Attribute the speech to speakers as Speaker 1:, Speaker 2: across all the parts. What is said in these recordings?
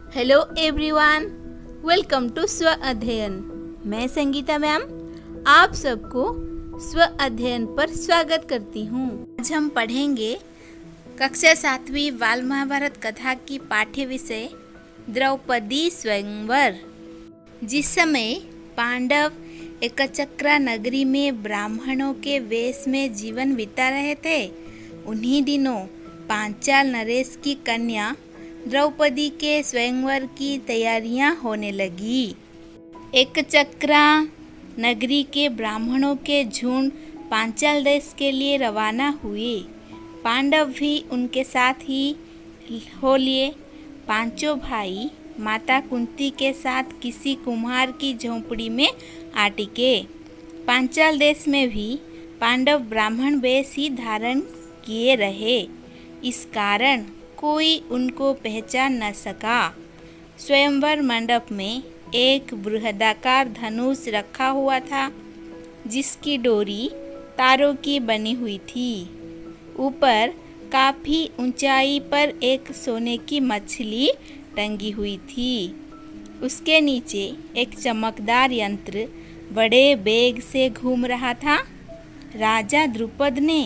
Speaker 1: Hello everyone, welcome to स्व अध्ययन। मैं संगीता मैम आप सबको स्व अध्ययन पर स्वागत करती हूँ। आज हम पढ़ेंगे कक्षा 7वीं बाल महाभारत कथा की पाठ्य विषय द्रौपदी स्वयंवर। जिस समय पांडव एकचक्रा नगरी में ब्राह्मणों के वेश में जीवन बिता रहे थे, उन्हीं दिनों पांचाल नरेश की कन्या द्रौपदी के स्वयंवर की तैयारियां होने लगी। एकचक्रा नगरी के ब्राह्मणों के झुंड पांचाल देश के लिए रवाना हुए। पांडव भी उनके साथ ही हो लिए। पांचों भाई माता कुंती के साथ किसी कुम्हार की झोंपड़ी में आ टिके। पांचाल देश में भी पांडव ब्राह्मण वेश ही धारण किए रहे। इस कारण कोई उनको पहचान न सका। स्वयंवर मंडप में एक बृहदाकार धनुष रखा हुआ था, जिसकी डोरी तारों की बनी हुई थी। ऊपर काफी ऊंचाई पर एक सोने की मछली टंगी हुई थी। उसके नीचे एक चमकदार यंत्र बड़े वेग से घूम रहा था। राजा द्रुपद ने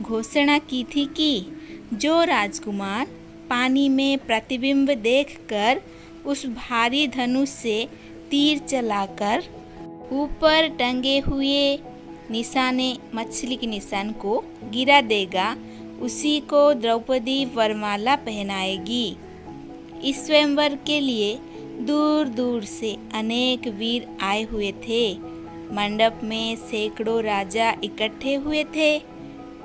Speaker 1: घोषणा की थी कि जो राजकुमार पानी में प्रतिबिंब देखकर उस भारी धनुष से तीर चलाकर ऊपर टंगे हुए निशाने मछली के निशान को गिरा देगा, उसी को द्रौपदी वरमाला पहनाएगी। इस स्वयंवर के लिए दूर दूर से अनेक वीर आए हुए थे। मंडप में सैकड़ों राजा इकट्ठे हुए थे,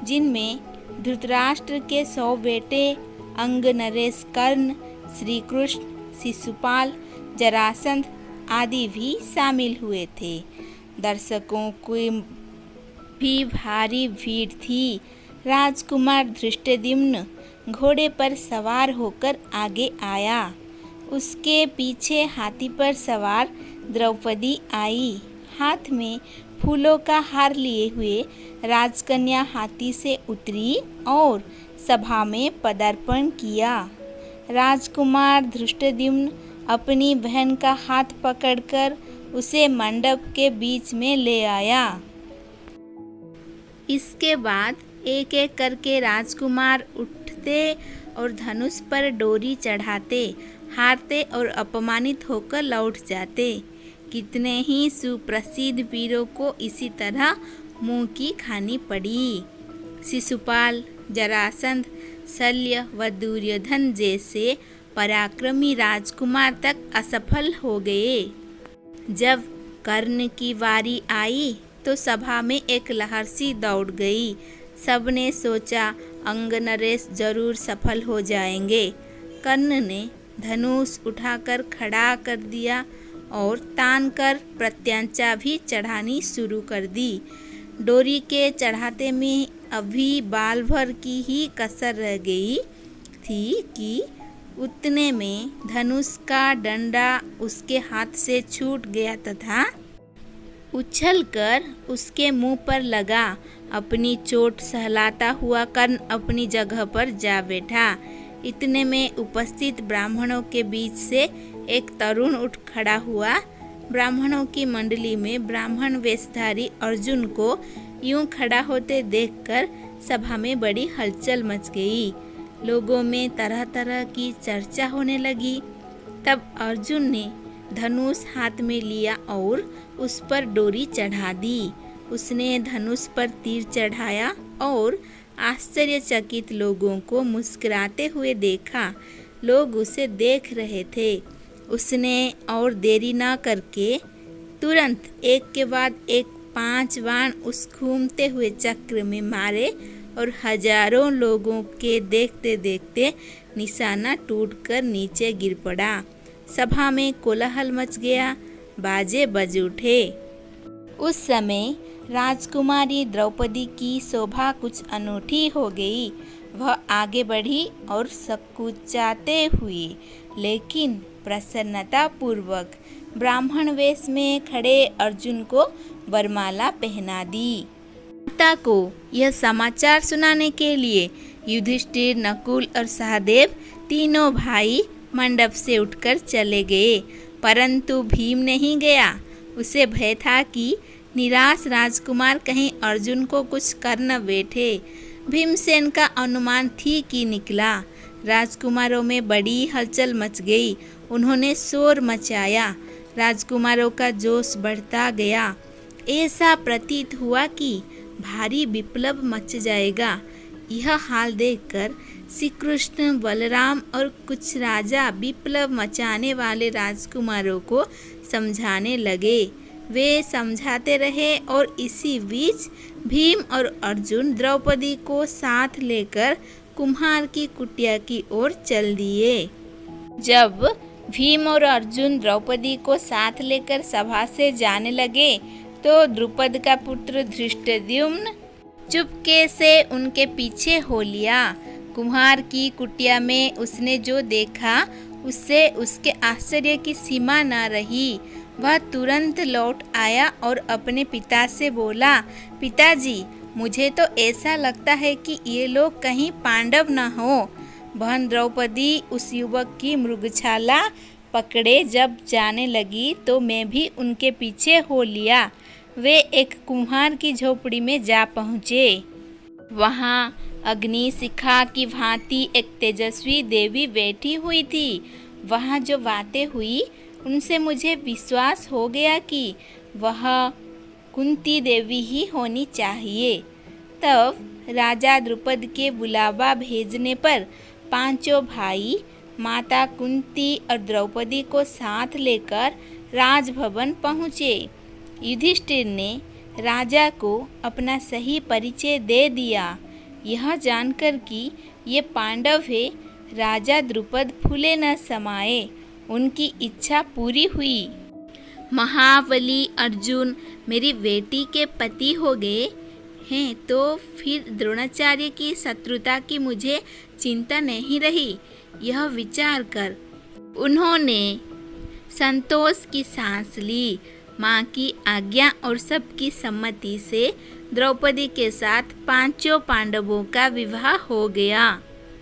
Speaker 1: जिनमें धृतराष्ट्र के 100 बेटे अंग, नरेश, कर्ण, श्री कृष्ण, शिशुपाल, जरासंध आदि भी शामिल हुए थे। दर्शकों की भी भारी भीड़ थी। राजकुमार धृष्टद्युम्न घोड़े पर सवार होकर आगे आया। उसके पीछे हाथी पर सवार द्रौपदी आई। हाथ में फूलों का हार लिए हुए राजकन्या हाथी से उतरी और सभा में पदार्पण किया। राजकुमार धृष्टद्युम्न अपनी बहन का हाथ पकड़कर उसे मंडप के बीच में ले आया। इसके बाद एक एक करके राजकुमार उठते और धनुष पर डोरी चढ़ाते, हारते और अपमानित होकर लौट जाते। कितने ही सुप्रसिद्ध वीरों को इसी तरह मुंह की खानी पड़ी। शिशुपाल, जरासंध, शल्य व दुर्योधन जैसे पराक्रमी राजकुमार तक असफल हो गए। जब कर्ण की बारी आई तो सभा में एक लहर सी दौड़ गई। सबने सोचा अंग, नरेश जरूर सफल हो जाएंगे। कर्ण ने धनुष उठाकर खड़ा कर दिया और तान कर प्रत्यंचा भी चढ़ानी शुरू कर दी। डोरी के चढ़ाते में अभी बाल भर की ही कसर रह गई थी कि उतने में धनुष का डंडा उसके हाथ से छूट गया तथा उछलकर उसके मुंह पर लगा। अपनी चोट सहलाता हुआ कर्ण अपनी जगह पर जा बैठा। इतने में उपस्थित ब्राह्मणों के बीच से एक तरुण उठ खड़ा हुआ। ब्राह्मणों की मंडली में ब्राह्मण वेशधारी अर्जुन को यूं खड़ा होते देखकर सभा में बड़ी हलचल मच गई। लोगों में तरह तरह की चर्चा होने लगी। तब अर्जुन ने धनुष हाथ में लिया और उस पर डोरी चढ़ा दी। उसने धनुष पर तीर चढ़ाया और आश्चर्यचकित लोगों को मुस्कुराते हुए देखा। लोग उसे देख रहे थे। उसने और देरी न करके तुरंत एक के बाद एक 5 बाण उस घूमते हुए चक्र में मारे और हजारों लोगों के देखते देखते निशाना टूटकर नीचे गिर पड़ा। सभा में कोलाहल मच गया, बाजे बज उठे। उस समय राजकुमारी द्रौपदी की शोभा कुछ अनूठी हो गई। वह आगे बढ़ी और सकुचाते हुए लेकिन प्रसन्नता पूर्वक ब्राह्मण वेश में खड़े अर्जुन को वरमाला पहना दी। माता को यह समाचार सुनाने के लिए युधिष्ठिर, नकुल और सहदेव तीनों भाई मंडप से उठकर चले गए, परंतु भीम नहीं गया। उसे भय था कि निराश राजकुमार कहीं अर्जुन को कुछ कर न बैठे। भीमसेन का अनुमान ठीक ही निकला। राजकुमारों में बड़ी हलचल मच गई। उन्होंने शोर मचाया। राजकुमारों का जोश बढ़ता गया। ऐसा प्रतीत हुआ कि भारी विप्लव मच जाएगा। यह हाल देखकर श्री कृष्ण, बलराम और कुछ राजा विप्लव मचाने वाले राजकुमारों को समझाने लगे। वे समझाते रहे और इसी बीच भीम और अर्जुन द्रौपदी को साथ लेकर कुम्हार की कुटिया की ओर चल दिए। जब भीम और अर्जुन द्रौपदी को साथ लेकर सभा से जाने लगे तो द्रुपद का पुत्र धृष्टद्युम्न चुपके से उनके पीछे हो लिया। कुम्हार की कुटिया में उसने जो देखा उससे उसके आश्चर्य की सीमा न रही। वह तुरंत लौट आया और अपने पिता से बोला, पिताजी, मुझे तो ऐसा लगता है कि ये लोग कहीं पांडव न हो। बहन द्रौपदी उस युवक की मृगछाला पकड़े जब जाने लगी तो मैं भी उनके पीछे हो लिया। वे एक कुम्हार की झोपड़ी में जा पहुँचे। वहाँ अग्नि शिखा की भांति एक तेजस्वी देवी बैठी हुई थी। वहाँ जो बातें हुई उनसे मुझे विश्वास हो गया कि वह कुंती देवी ही होनी चाहिए। तब राजा द्रुपद के बुलावा भेजने पर पांचों भाई माता कुंती और द्रौपदी को साथ लेकर राजभवन पहुँचे। युधिष्ठिर ने राजा को अपना सही परिचय दे दिया। यह जानकर कि ये पांडव है, राजा द्रुपद फूले न समाये। उनकी इच्छा पूरी हुई। महाबली अर्जुन मेरी बेटी के पति हो गए हैं तो फिर द्रोणाचार्य की शत्रुता की मुझे चिंता नहीं रही। यह विचार कर उन्होंने संतोष की सांस ली। माँ की आज्ञा और सबकी सम्मति से द्रौपदी के साथ पांचों पांडवों का विवाह हो गया।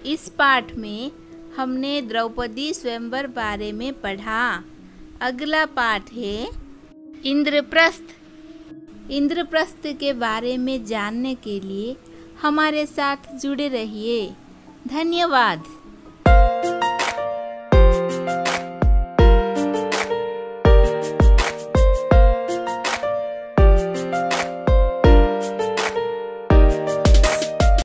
Speaker 1: इस पाठ में हमने द्रौपदी स्वयंवर बारे में पढ़ा। अगला पाठ है इंद्रप्रस्थ। इंद्रप्रस्थ के बारे में जानने के लिए हमारे साथ जुड़े रहिए। धन्यवाद।